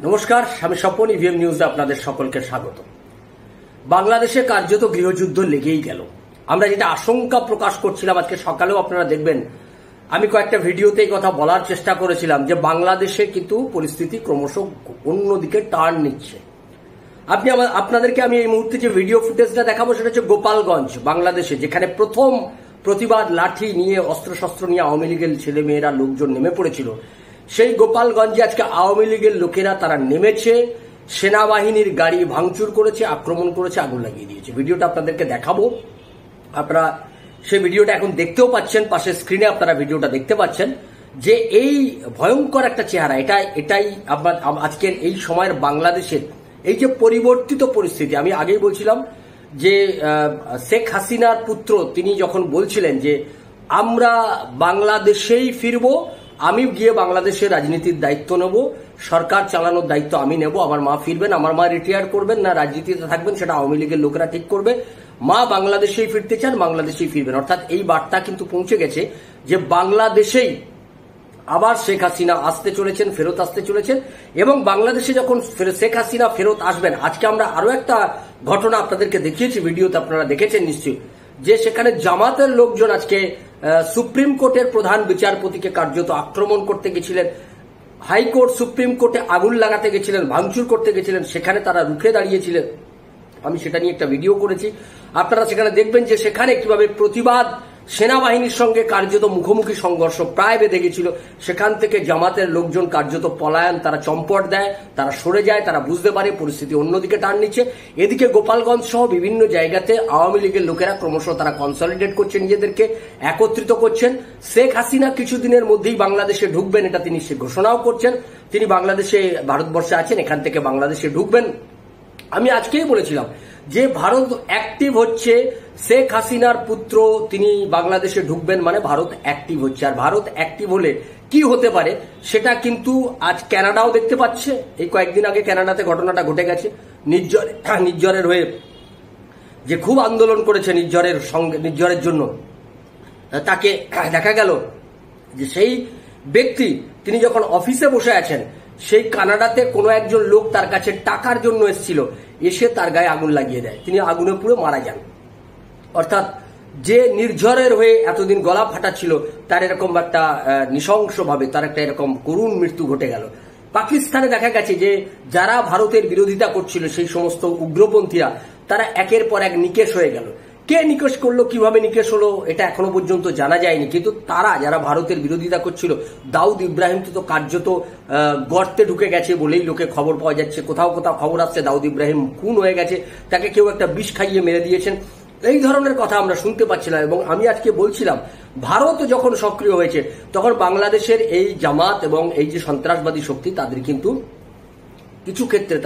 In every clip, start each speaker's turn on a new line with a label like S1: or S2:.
S1: নমস্কার, আমি স্বপন। ইভিএম নিউজে আপনাদের সকলকে স্বাগত। বাংলাদেশে কার্যত গৃহযুদ্ধ লেগেই গেল। আমরা যেটা আশঙ্কা প্রকাশ করছিলাম, আজকে সকালেও আপনারা দেখবেন আমি কয়েকটা ভিডিওতে এই কথা বলার চেষ্টা করেছিলাম যে বাংলাদেশে কিন্তু পরিস্থিতি ক্রমশ অন্যদিকে টার্ন নিচ্ছে। আপনাদেরকে আমি এই মুহূর্তে যে ভিডিও ফুটেজটা দেখাবো সেটা হচ্ছে গোপালগঞ্জ, বাংলাদেশে, যেখানে প্রথম প্রতিবাদ লাঠি নিয়ে অস্ত্রশস্ত্র নিয়ে আওয়ামী লীগের ছেলে মেয়েরা লোকজন নেমে পড়েছিল। সেই গোপালগঞ্জে আজকে আওয়ামী লীগের লোকেরা তারা নেমেছে, সেনাবাহিনীর গাড়ি ভাঙচুর করেছে, আক্রমণ করেছে, আগুন লাগিয়ে দিয়েছে। ভিডিওটা আপনাদেরকে দেখাবো। আপনারা সেই ভিডিওটা এখন দেখতেও পাচ্ছেন, পাশে স্ক্রিনে আপনারা ভিডিওটা দেখতে পাচ্ছেন যে এই ভয়ঙ্কর একটা চেহারা। এটাই আজকের এই সময়ের বাংলাদেশের এই যে পরিবর্তিত পরিস্থিতি। আমি আগেই বলছিলাম যে শেখ হাসিনার পুত্র তিনি যখন বলছিলেন যে আমরা বাংলাদেশেই ফিরবো, আমি গিয়ে বাংলাদেশের রাজনীতির দায়িত্ব নেব, সরকার চালানোর দায়িত্ব আমি নেব, আমার মা ফিরবেন, আমার মা রিটায়ার করবেন না রাজনীতিতে থাকবেন সেটা আওয়ামী লীগের লোকেরা ঠিক করবে, মা বাংলাদেশেই ফিরতে চান, বাংলাদেশেই ফিরবেন। অর্থাৎ এই বার্তা কিন্তু পৌঁছে গেছে যে বাংলাদেশেই আবার শেখ হাসিনা আসতে চলেছেন, ফেরত আসতে চলেছেন। এবং বাংলাদেশে যখন শেখ হাসিনা ফেরত আসবেন, আজকে আমরা আরো একটা ঘটনা আপনাদেরকে দেখিয়েছি, ভিডিওতে আপনারা দেখেছেন নিশ্চয়ই, যে সেখানে জামাতের লোকজন আজকে সুপ্রিম কোর্টের প্রধান বিচারপতিকে কার্যত আক্রমণ করতে গেছিলেন, হাইকোর্ট সুপ্রিম কোর্টে আগুন লাগাতে গেছিলেন, ভাঙচুর করতে গেছিলেন, সেখানে তারা রুখে দাঁড়িয়েছিলেন। আমি সেটা নিয়ে একটা ভিডিও করেছি, আপনারা সেখানে দেখবেন যে সেখানে কিভাবে প্রতিবাদ সেনাবাহিনীর সঙ্গে কার্যত মুখোমুখি সংঘর্ষ প্রায় বেঁধে গেছিল। সেখান থেকে জামাতের লোকজন কার্যত পলায়ন, তারা চম্পট দেয়, তারা সরে যায়, তারা বুঝতে পারে পরিস্থিতি অন্যদিকে টার্ন নিচ্ছে। এদিকে গোপালগঞ্জ সহ বিভিন্ন জায়গাতে আওয়ামী লীগের লোকেরা ক্রমশ তারা কনসলিডেট করছে, নিজেদেরকে একত্রিত করছেন। শেখ হাসিনা কিছুদিনের মধ্যেই বাংলাদেশে ঢুকবেন, এটা তিনি ঘোষণাও করছেন। তিনি বাংলাদেশে, ভারতবর্ষে আছেন, এখান থেকে বাংলাদেশে ঢুকবেন। আমি আজকেই বলেছিলাম যে ভারত অ্যাক্টিভ হচ্ছে, শেখ হাসিনার পুত্র তিনি বাংলাদেশে ঢুকবেন মানে ভারত অ্যাক্টিভ হচ্ছে। আর ভারত অ্যাক্টিভ হলে কি হতে পারে সেটা আজ কানাডাও দেখতে পাচ্ছে। এই কয়েকদিন আগে কানাডাতে ঘটনাটা ঘটে গেছে, নির্ঝরের হয়ে যে খুব আন্দোলন করেছে নির্ঝরের জন্য, তাকে দেখা গেল যে সেই ব্যক্তি তিনি যখন অফিসে বসে আছেন, সেই কানাডাতে কোনো একজন লোক তার কাছে টাকার জন্য এসেছিল, এসে তার গায়ে আগুন লাগিয়ে দেয়, তিনি আগুনে পুড়ে মারা যান। অর্থাৎ যে নির্ঝরের হয়ে এতদিন গলা ফাটাচ্ছিল তার এরকম একটা নৃশংসভাবে তার একটা এরকম করুণ মৃত্যু ঘটে গেল। পাকিস্তানে দেখা গেছে যে যারা ভারতের বিরোধিতা করছিল সেই সমস্ত উগ্রপন্থীরা তারা একের পর এক নিকেশ হয়ে গেল। কে নিকেশ করলো, কিভাবে নিকেশ হলো এটা এখনো পর্যন্ত জানা যায়নি। কিন্তু তারা যারা ভারতের বিরোধিতা করছিল, দাউদ ইব্রাহিম তো কার্যত গর্তে ঢুকে গেছে বলেই লোকে খবর পাওয়া যাচ্ছে। কোথাও কোথাও খবর আসছে দাউদ ইব্রাহিম খুন হয়ে গেছে, তাকে কেউ একটা বিষ খাইয়ে মেরে দিয়েছেন। এই ধরনের কথা আমরা শুনতে পাচ্ছিলাম। এবং আমি আজকে বলছিলাম ভারত যখন সক্রিয় হয়েছে তখন বাংলাদেশের এই জামাত এবং এই যে সন্ত্রাসবাদী শক্তি তাদের কিন্তু কিছু ক্ষেত্রে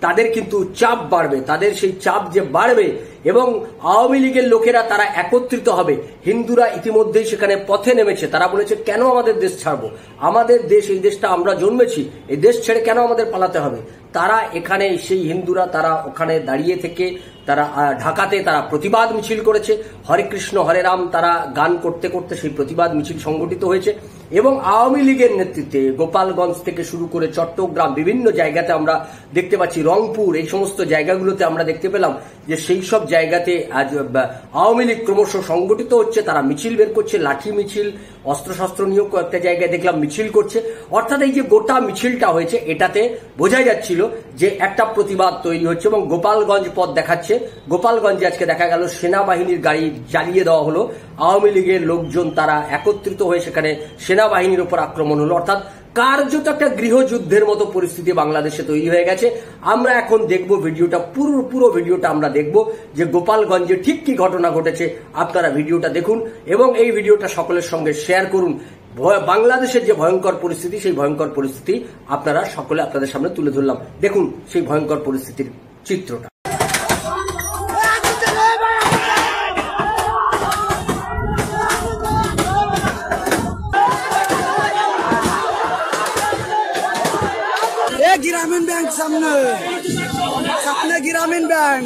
S1: তাদের কিন্তু চাপ বাড়বে। তাদের সেই চাপ যে বাড়বে এবং আওয়ামী লীগের লোকেরা তারা একত্রিত হবে। হিন্দুরা ইতিমধ্যেই সেখানে পথে নেমেছে, তারা বলেছে কেন আমাদের দেশ ছাড়বো, আমাদের দেশ, এই দেশটা আমরা জন্মেছি, এই দেশ ছেড়ে কেন আমাদের পালাতে হবে। তারা এখানে সেই হিন্দুরা তারা ওখানে দাঁড়িয়ে থেকে তারা ঢাকাতে তারা প্রতিবাদ মিছিল করেছে, হরে কৃষ্ণ হরে রাম তারা গান করতে করতে সেই প্রতিবাদ মিছিল সংগঠিত হয়েছে। এবং আওয়ামী লীগের নেতৃত্বে গোপালগঞ্জ থেকে শুরু করে চট্টগ্রাম বিভিন্ন জায়গাতে আমরা দেখতে পাচ্ছি, রংপুর, এই সমস্ত জায়গাগুলোতে আমরা দেখতে পেলাম যে সেই সব জায়গাতে আজ আওয়ামী লীগ ক্রমশ সংগঠিত হচ্ছে, তারা মিছিল বের করছে, লাঠি মিছিল, অস্ত্রশস্ত্র নিয়েও কয়েকটা জায়গায় দেখলাম মিছিল করছে। অর্থাৎ এই যে গোটা মিছিলটা হয়েছে এটাতে বোঝা যাচ্ছিল যে একটা প্রতিবাদ তৈরি হচ্ছে। এবং গোপালগঞ্জ পথ দেখাচ্ছে, গোপালগঞ্জে আজকে দেখা গেল সেনাবাহিনীর গাড়ি জ্বালিয়ে দেওয়া হলো, আওয়ামী লীগের লোকজন তারা একত্রিত হয়ে সেখানে সেনাবাহিনীর উপর আক্রমণ হলো। অর্থাৎ কার্যত একটা গৃহযুদ্ধের মতো পরিস্থিতি বাংলাদেশে তৈরি হয়ে গেছে। আমরা এখন দেখব ভিডিওটা, পুরো ভিডিওটা আমরা দেখব যে গোপালগঞ্জে ঠিক কি ঘটনা ঘটেছে। আপনারা ভিডিওটা দেখুন এবং এই ভিডিওটা সকলের সঙ্গে শেয়ার করুন। বাংলাদেশের যে ভয়ঙ্কর পরিস্থিতি, সেই ভয়ঙ্কর পরিস্থিতি আপনারা সকলে আপনাদের সামনে তুলে ধরলাম। দেখুন সেই ভয়ঙ্কর পরিস্থিতির চিত্রটা।
S2: ग्रामीण बैंक सामने ग्रामीण बैंक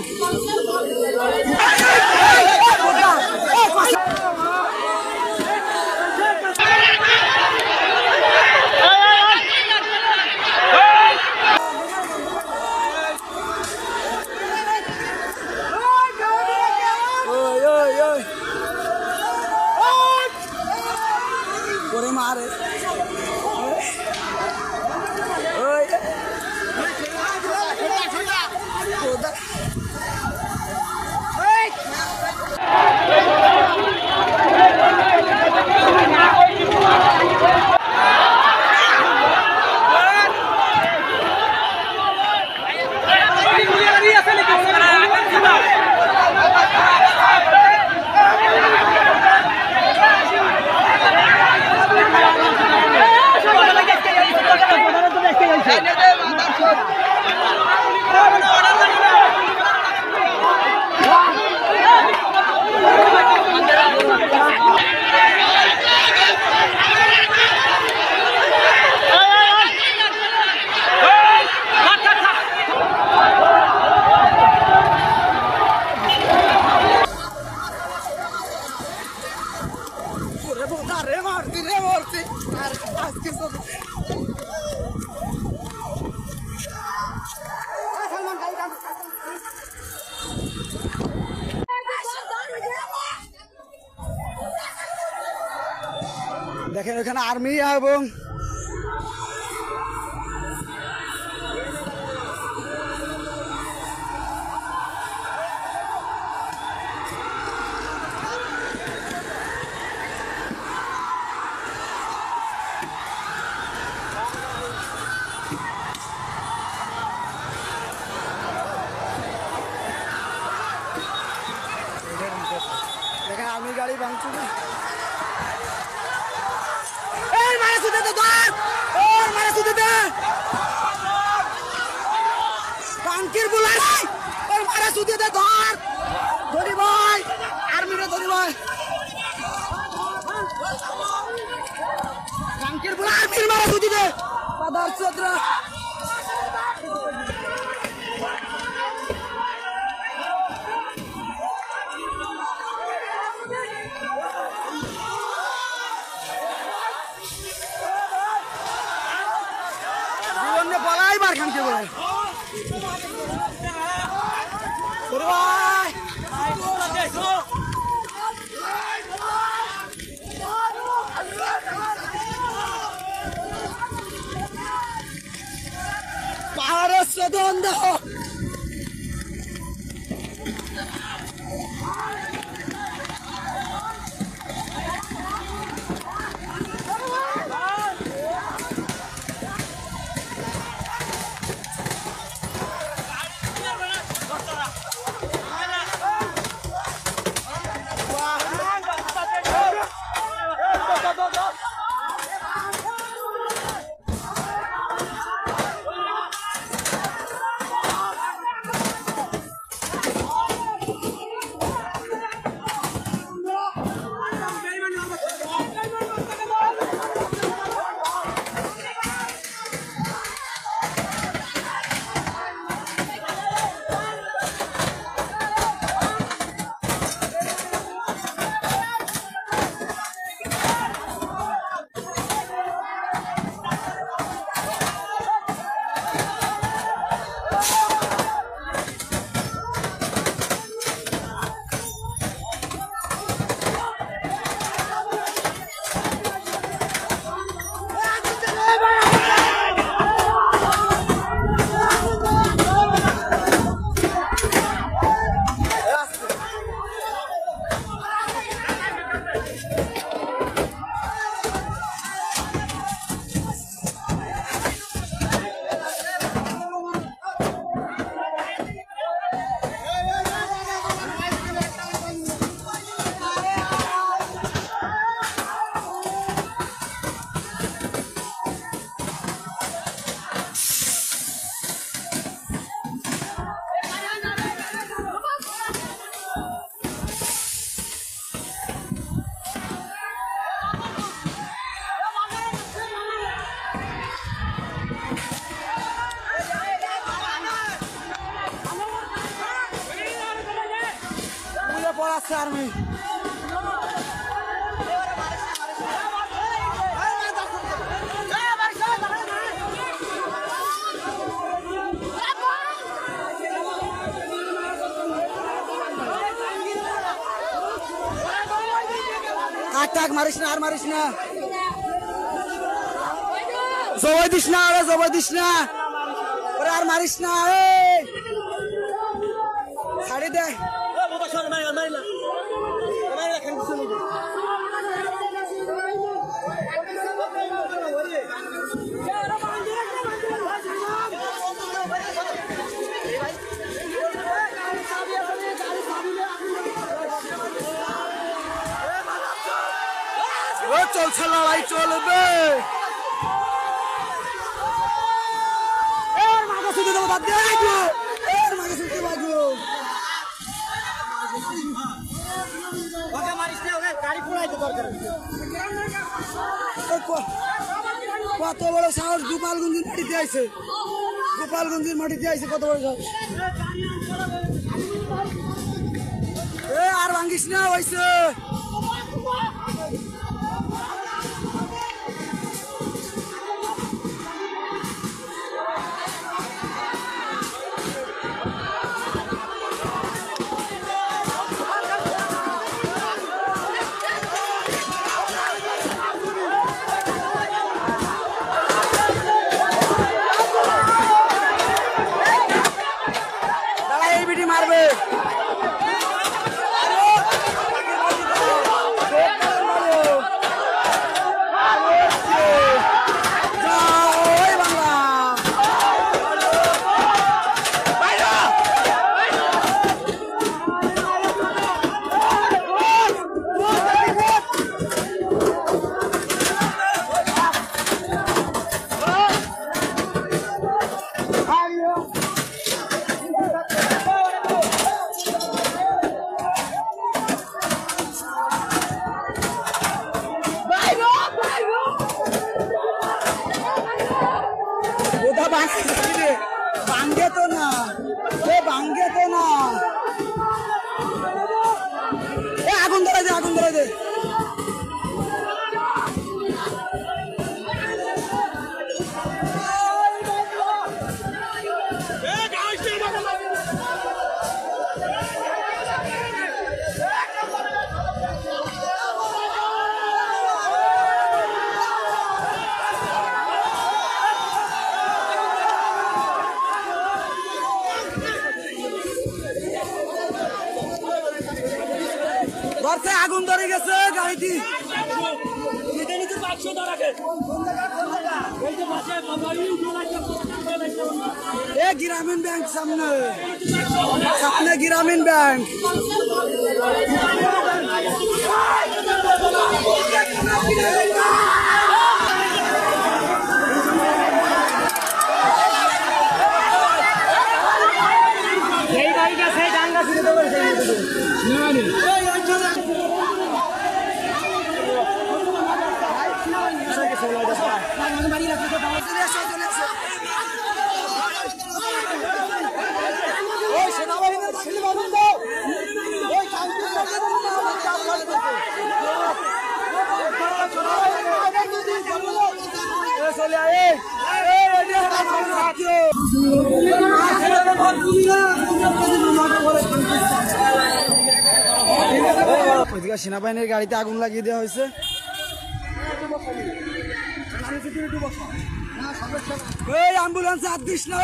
S2: এখানে আর্মি এবং এখানে আর্মি গাড়ি ভাঙচুর মারা সুদে মারা সুদে টাঙ্কির বুলাই মারা সুদে ধরি ভাই আর্মিরা ধরি ভাই টাঙ্কির বুলাই আর্মির মারা সুদে পাদার চোদ্রা বলাই মার খানকে বলে পাহাড়ের সদন দেখো পড়াচ্ছে আর্মি টাক মারিস না আর মারিস না জবাই দিস না আরে জবাই দিস না ওরে আর মারিস না ছাড়ি দে চলছে লড়াই চলবে কত বড় সাহস গোপালগঞ্জের মাটিতে আইছে গোপালগঞ্জের মাটিতে আইছে কত বড় সাহস আর ভাঙ্গিস না হয়েছে ভাঙ্গে তো না, ভাঙ্গে তো না। আগুন ধরে দে, আগুন ধরে দে। ঘরে আগুন ধরে গেছে গাড়িটি। গ্রামীণ ব্যাংক সামনে, সামনে গ্রামীণ ব্যাংক। সেনাবাহিনীর গাড়িতে আগুন লাগিয়ে দেওয়া হয়েছে। অ্যাম্বুলেন্স হাত দিস না,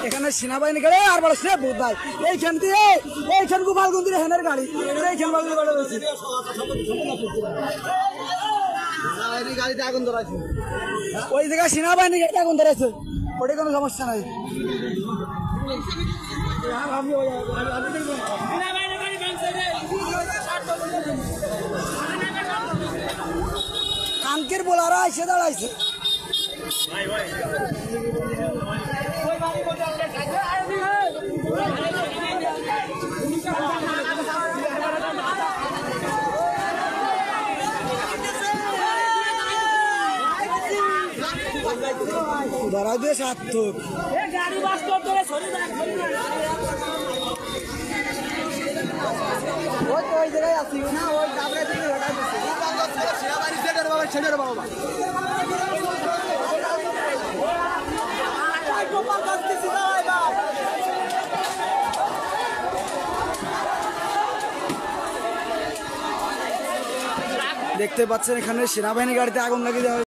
S2: এখানে সেনাবাহিনী গাড়ি আর বড় সে ভূত ভাই এইখান দিয়ে এইখান গোপালগঞ্জের হেনের গাড়ি এইখান গাড়িতে আগুন ধরাইছে, ওই জায়গায় সেনাবাহিনী গাড়িতে আগুন ধরাইছে, ওটা কোনো সমস্যা নাই। কাঙ্কের বোলারা এসে দাঁড়াইছে। ধরা দিয়ে সার্থক গাড়ি বাস্তব ধরে ওই জায়গায় আসি না, ওই কাবরে থেকে হঠাৎ ছেড়ে বাবা দেখতে পাচ্ছেন এখানে সেনাবাহিনী গাড়িতে আগুন লাগিয়ে দেওয়া।